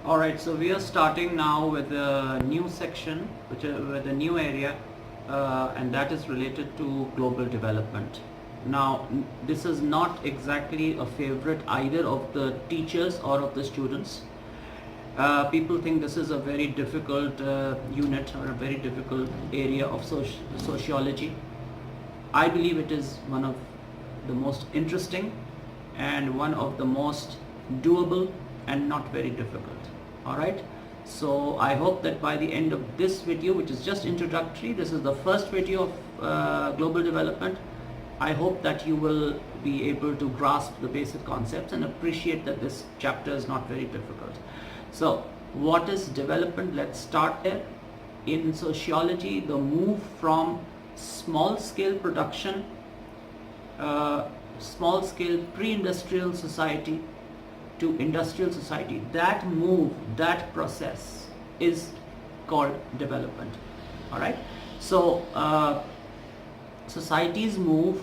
Alright, so we are starting now with a new section, with a new area, and that is related to global development. Now, this is not exactly a favorite either of the teachers or of the students. People think this is a very difficult unit or a very difficult area of sociology. I believe it is one of the most interesting and one of the most doable and not very difficult. Alright, so I hope that by the end of this video, which is just introductory, this is the first video of global development, I hope that you will be able to grasp the basic concepts and appreciate that this chapter is not very difficult. So what is development? Let's start there. In sociology, the move from small scale production, small scale pre-industrial society to industrial society, that move, that process is called development. All right, so societies move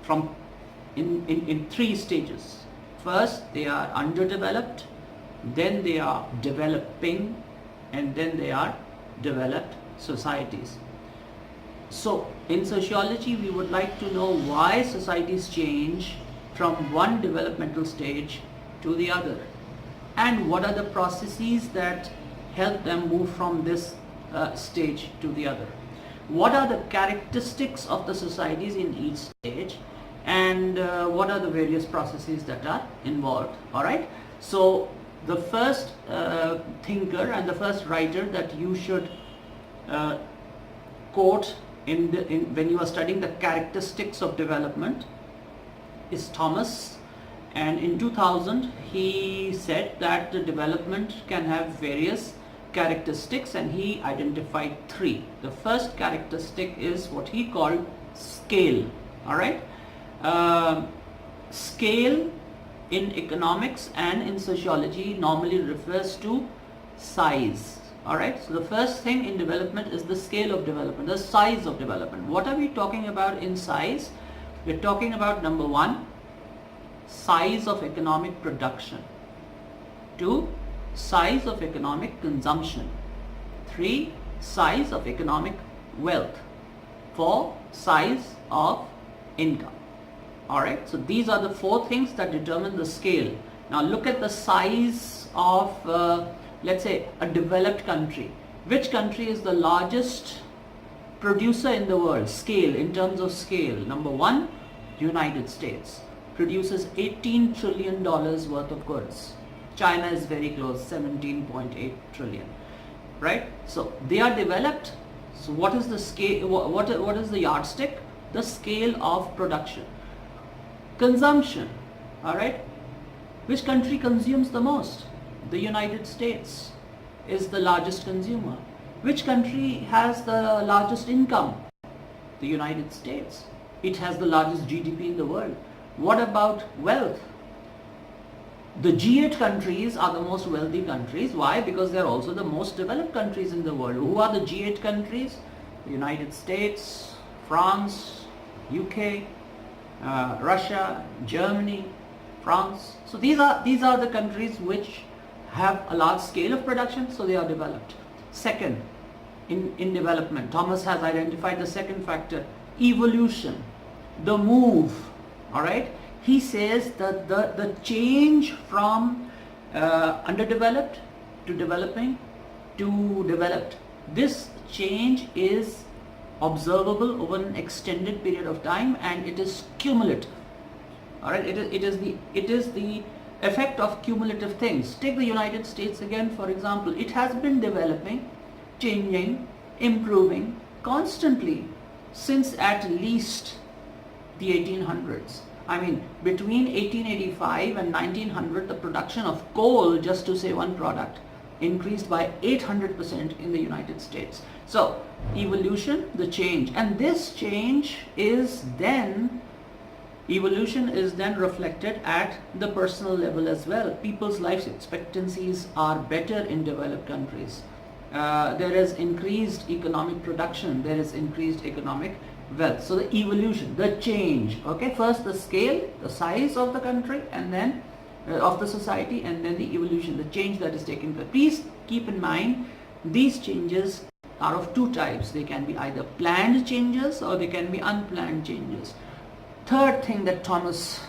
from in three stages. First, they are underdeveloped, then they are developing, and then they are developed societies. So in sociology, we would like to know why societies change from one developmental stage to the other, and what are the processes that help them move from this stage to the other. What are the characteristics of the societies in each stage, and what are the various processes that are involved. All right, so the first thinker and the first writer that you should quote when you are studying the characteristics of development is Thomas, and in 2000 he said that the development can have various characteristics, and he identified three. The first characteristic is what he called scale. All right, scale in economics and in sociology normally refers to size. All right, so the first thing in development is the scale of development, the size of development. What are we talking about in size? We're talking about, number one, size of economic production. Two, size of economic consumption. Three, size of economic wealth. Four, size of income. Alright, so these are the four things that determine the scale. Now look at the size of, let's say, a developed country. Which country is the largest producer in the world? Scale, in terms of scale. Number one, United States. Produces $18 trillion worth of goods. China is very close, 17.8 trillion. Right? So they are developed. So what is the scale? What is the yardstick? The scale of production. Consumption. All right. Which country consumes the most? The United States is the largest consumer. Which country has the largest income? The United States. It has the largest GDP in the world. What about wealth? The G8 countries are the most wealthy countries. Why? Because they are also the most developed countries in the world. Who are the G8 countries? The United States, France, UK, Russia, Germany, France. So these are the countries which have a large scale of production, so they are developed. Second, in development, Thomas has identified the second factor, evolution, the move. All right, he says that the change from underdeveloped to developing to developed, this change is observable over an extended period of time, and it is cumulative. All right, it is the effect of cumulative things. Take the United States again, for example. It has been developing, changing, improving constantly since at least the 1800s. I mean, between 1885 and 1900, the production of coal, just to say one product, increased by 800% in the United States. So evolution, the change, and this change is then, evolution is then reflected at the personal level as well. People's life expectancies are better in developed countries. There is increased economic production, there is increased economic wealth. So the evolution, the change, okay, first the scale, the size of the country, and then of the society, and then the evolution, the change that is taking place. Please keep in mind, these changes are of two types. They can be either planned changes or they can be unplanned changes. Third thing that Thomas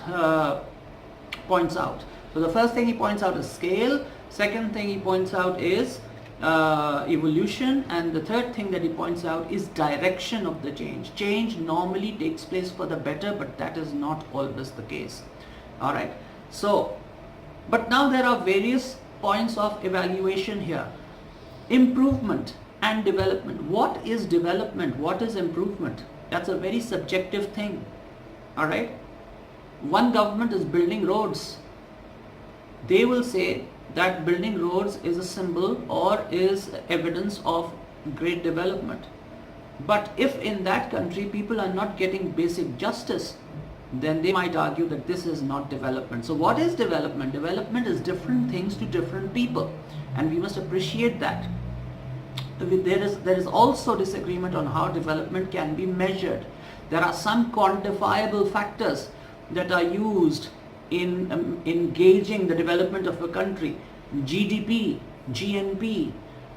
points out. So the first thing he points out is scale. Second thing he points out is evolution, and the third thing that he points out is direction of the change. Change normally takes place for the better, but that is not always the case. All right. So, but now there are various points of evaluation here. Improvement and development. What is development? What is improvement? That's a very subjective thing. All right. One government is building roads. They will say that building roads is a symbol or is evidence of great development. But if in that country people are not getting basic justice, then they might argue that this is not development. So what is development? Development is different things to different people, and we must appreciate that. There is also disagreement on how development can be measured. There are some quantifiable factors that are used in gauging the development of a country. GDP, GNP,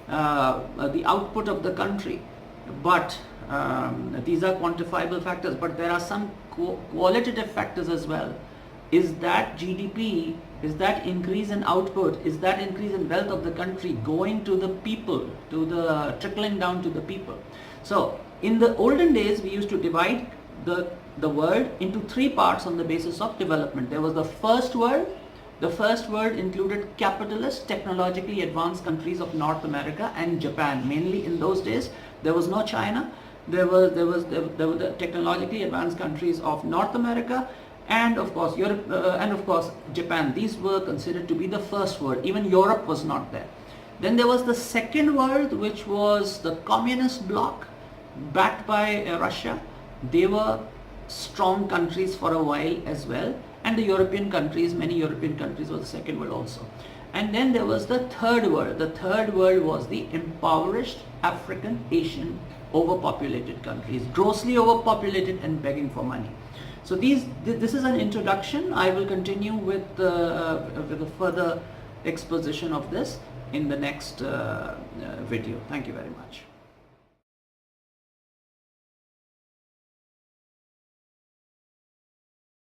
the output of the country, but these are quantifiable factors. But there are some qualitative factors as well. Is that GDP, is that increase in output, is that increase in wealth of the country going to the people, trickling down to the people? So in the olden days, we used to divide the world into three parts on the basis of development. There was the first world. The first world included capitalist, technologically advanced countries of North America and Japan. Mainly in those days, there was no China. There were the technologically advanced countries of North America, and of course Europe, and of course Japan. These were considered to be the first world. Even Europe was not there. Then there was the second world, which was the communist bloc backed by Russia. They were strong countries for a while as well, and the European countries, many European countries were the second world also. And then there was the third world. The third world was the impoverished African, Asian, overpopulated countries, grossly overpopulated and begging for money. So this is an introduction. I will continue with a further exposition of this in the next video. Thank you very much.